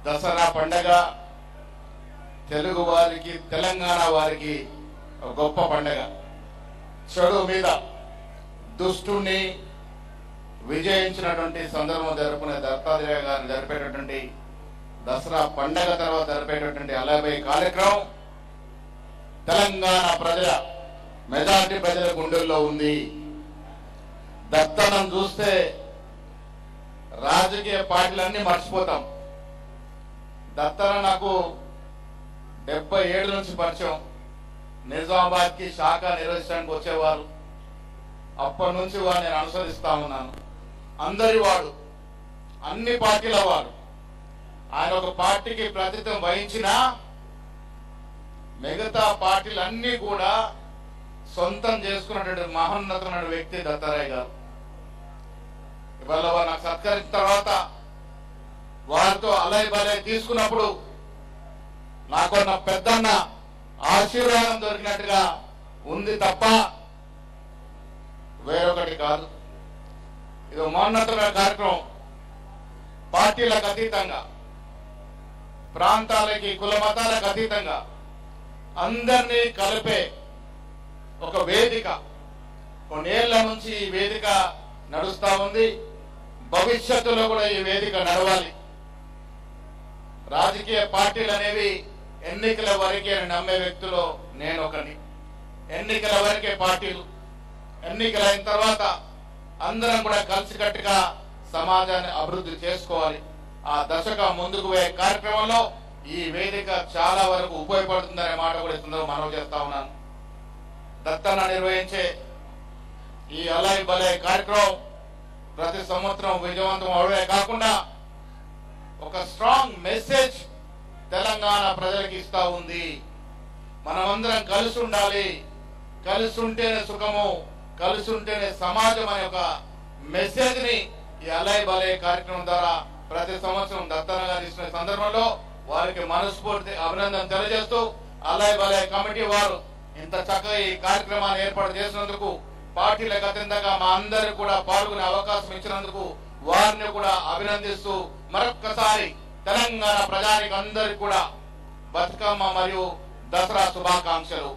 దసరా పండగ తెలుగు వారికి తెలంగాణ వారికి ఒక గొప్ప పండగ. చెడు మీద దుష్టుని విజయించినటువంటి సందర్భం జరుపుకునే దత్తాత్రేయ గారు జరిపేటటువంటి దసరా పండగ తర్వాత జరిపేటటువంటి అలయబై కార్యక్రమం తెలంగాణ ప్రజల మెజారిటీ ప్రజల గుండెల్లో ఉంది. దత్తనం చూస్తే రాజకీయ పార్టీలన్నీ మర్చిపోతాం. దత్తన నాకు 77 నుంచి పరిచయం. నిజామాబాద్ కి శాఖ నిర్వహించడానికి వచ్చేవారు. అప్పటి నుంచి వారు నేను అనుసరిస్తా ఉన్నాను. అందరి వాడు, అన్ని పార్టీల వాడు. ఆయన ఒక పార్టీకి ప్రతిత్వం వహించినా మిగతా పార్టీలన్నీ కూడా సొంతం చేసుకున్నటువంటి మహోన్నతమైన వ్యక్తి దత్తాత్రేయ గారు. ఇవాళ వారు నాకు సత్కరించిన తర్వాత వారితో అలై బలై తీసుకున్నప్పుడు నాకు నా పెద్దన్న ఆశీర్వాదం దొరికినట్టుగా ఉంది తప్ప వేరొకటి కాదు. ఇది మహోన్నతమైన కార్యక్రమం. పార్టీలకు అతీతంగా, ప్రాంతాలకి కుల మతాలకు అతీతంగా అందరినీ కలిపే ఒక వేదిక. కొన్నేళ్ల నుంచి ఈ వేదిక నడుస్తా ఉంది. భవిష్యత్తులో కూడా ఈ వేదిక నడవాలి. రాజకీయ పార్టీలు అనేవి ఎన్నికల వరకే నమ్మే వ్యక్తులు నేను ఒకని. ఎన్నికల వరకే పార్టీలు. ఎన్నికలైన తర్వాత అందరం కూడా కలిసికట్టుగా సమాజాన్ని అభివృద్ధి చేసుకోవాలి. ఆ దశగా ముందుకు పోయే కార్యక్రమంలో ఈ వేదిక చాలా వరకు ఉపయోగపడుతుందనే మాట కూడా సందర్భంగా మనవి చేస్తా ఉన్నాను. దత్తన నిర్వహించే ఈ అలై బలై కార్యక్రమం ప్రతి సంవత్సరం విజయవంతం అవడమే కాకుండా ఒక స్ట్రాంగ్ మెసేజ్ తెలంగాణ ప్రజలకు ఇస్తా ఉంది. మనమందరం కలిసి ఉండాలి, కలిసి ఉంటేనే సుఖము, కలిసి ఉంటేనే సమాజం అనే ఒక మెసేజ్ ని ఈ అలై బలై కార్యక్రమం ద్వారా ప్రతి సంవత్సరం దత్తన గారు ఇచ్చిన సందర్భంలో వారికి మనస్ఫూర్తి అభినందన తెలియజేస్తూ అలై బలై కమిటీ వారు ఇంత చక్కగా ఈ కార్యక్రమాన్ని ఏర్పాటు చేసినందుకు, పార్టీలకు అతీతంగా మా అందరికి కూడా పాల్గొనే అవకాశం ఇచ్చినందుకు వారిని కూడా అభినందిస్తూ మరొక్కసారి తెలంగాణ ప్రజానికి అందరికి కూడా బతుకమ్మ మరియు దసరా శుభాకాంక్షలు.